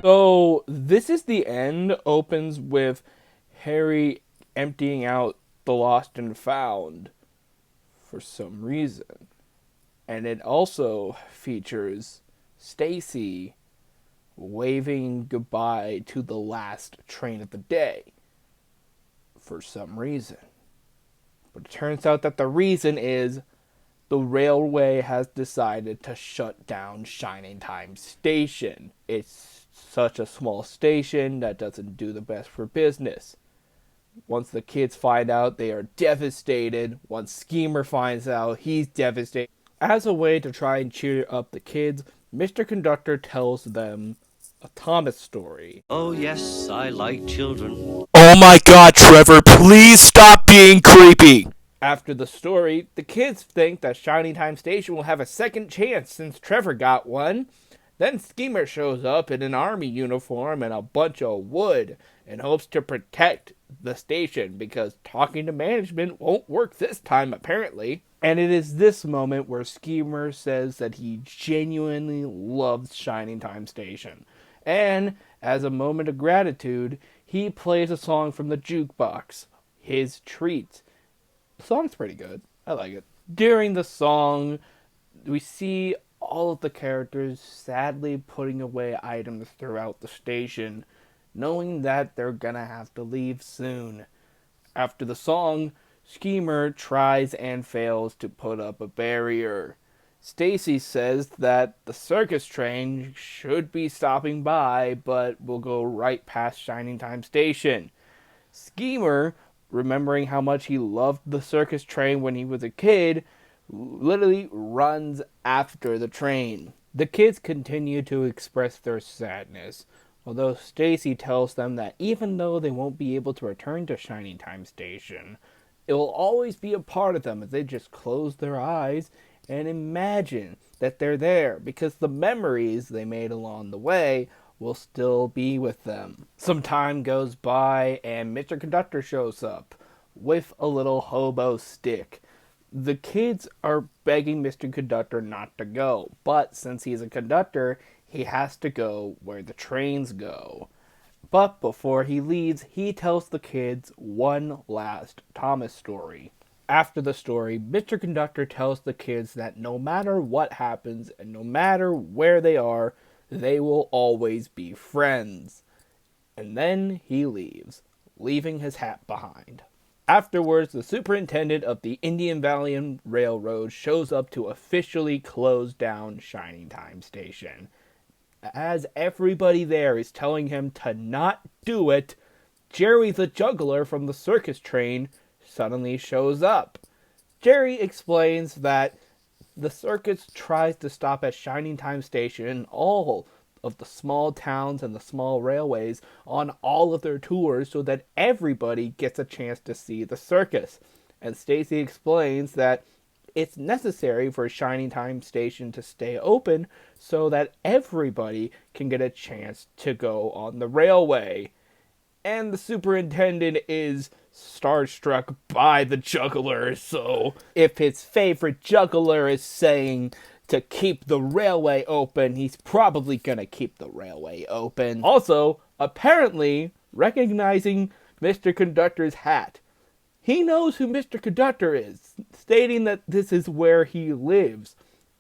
So this is the end. Opens with Harry emptying out the lost and found for some reason. And it also features Stacy waving goodbye to the last train of the day for some reason. But it turns out that the reason is the railway has decided to shut down Shining Time Station. It's such a small station that doesn't do the best for business. Once the kids find out, they are devastated. Once Schemer finds out, he's devastated. As a way to try and cheer up the kids, Mr. Conductor tells them a Thomas story. Oh, yes, I like children. Oh my god, Trevor, please stop being creepy! After the story, the kids think that Shining Time Station will have a second chance since Trevor got one. Then Schemer shows up in an army uniform and a bunch of wood and hopes to protect the station because talking to management won't work this time apparently. And it is this moment where Schemer says that he genuinely loves Shining Time Station. And as a moment of gratitude, he plays a song from the jukebox, His Treat. The song's pretty good. I like it. During the song, we see all of the characters sadly putting away items throughout the station, knowing that they're gonna have to leave soon. After the song, Schemer tries and fails to put up a barrier. Stacy says that the circus train should be stopping by, but will go right past Shining Time Station. Schemer, remembering how much he loved the circus train when he was a kid, literally runs after the train. The kids continue to express their sadness, although Stacy tells them that even though they won't be able to return to Shining Time Station, it will always be a part of them if they just close their eyes and imagine that they're there, because the memories they made along the way will still be with them. Some time goes by and Mr. Conductor shows up with a little hobo stick. The kids are begging Mr. Conductor not to go, but since he's a conductor, he has to go where the trains go. But before he leaves, he tells the kids one last Thomas story. After the story, Mr. Conductor tells the kids that no matter what happens and no matter where they are, they will always be friends. And then he leaves, leaving his hat behind. Afterwards, the superintendent of the Indian Valley Railroad shows up to officially close down Shining Time Station. As everybody there is telling him to not do it, Jerry the juggler from the circus train suddenly shows up. Jerry explains that the circus tries to stop at Shining Time Station and all of the small towns and the small railways on all of their tours so that everybody gets a chance to see the circus. And Stacy explains that it's necessary for Shining Time Station to stay open so that everybody can get a chance to go on the railway. And the superintendent is starstruck by the juggler, so if his favorite juggler is saying to keep the railway open, he's probably gonna keep the railway open. Also, apparently, recognizing Mr. Conductor's hat. He knows who Mr. Conductor is, stating that this is where he lives.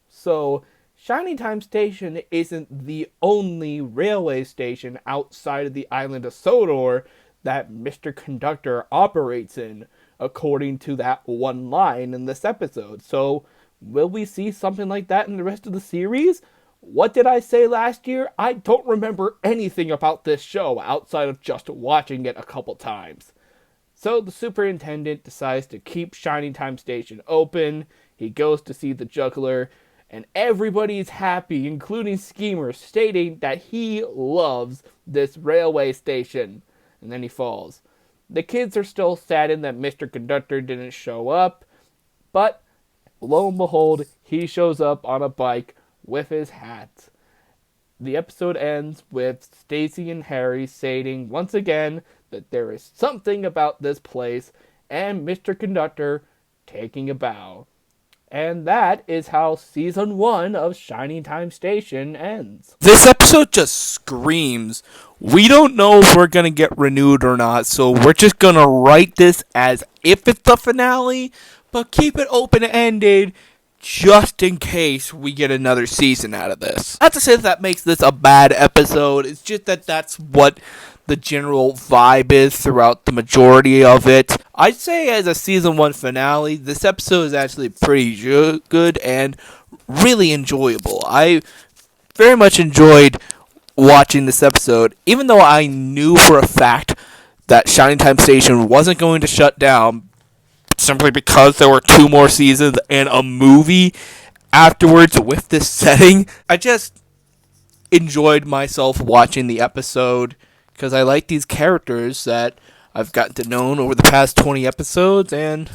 So, Shining Time Station isn't the only railway station outside of the island of Sodor that Mr. Conductor operates in, according to that one line in this episode. So, will we see something like that in the rest of the series? What did I say last year? I don't remember anything about this show outside of just watching it a couple times. So the superintendent decides to keep Shining Time Station open. He goes to see the juggler, and everybody's happy, including Schemer, stating that he loves this railway station. And then he falls. The kids are still saddened that Mr. Conductor didn't show up, but lo and behold, he shows up on a bike with his hat. The episode ends with Stacy and Harry stating once again that there is something about this place, and Mr. Conductor taking a bow. And that is how Season 1 of Shining Time Station ends. This episode just screams, we don't know if we're going to get renewed or not, so we're just going to write this as if it's the finale, but keep it open-ended just in case we get another season out of this. Not to say that makes this a bad episode, it's just that that's what the general vibe is throughout the majority of it. I'd say as a season 1 finale, this episode is actually pretty good and really enjoyable. I very much enjoyed watching this episode, even though I knew for a fact that Shining Time Station wasn't going to shut down simply because there were 2 more seasons and a movie afterwards with this setting. I just enjoyed myself watching the episode because I like these characters that I've gotten to know over the past 20 episodes, and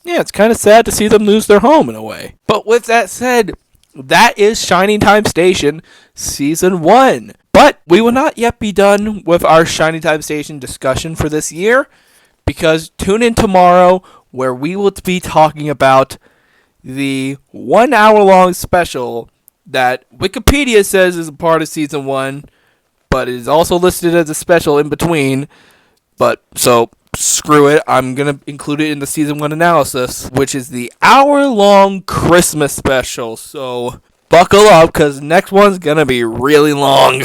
yeah, it's kind of sad to see them lose their home in a way. But with that said, that is Shining Time Station Season 1. But we will not yet be done with our Shining Time Station discussion for this year, because tune in tomorrow where we will be talking about the 1 hour long special that Wikipedia says is a part of Season 1, but it is also listed as a special in between. But, so, screw it. I'm going to include it in the Season 1 analysis, which is the hour-long Christmas special. So, buckle up, because next one's going to be really long.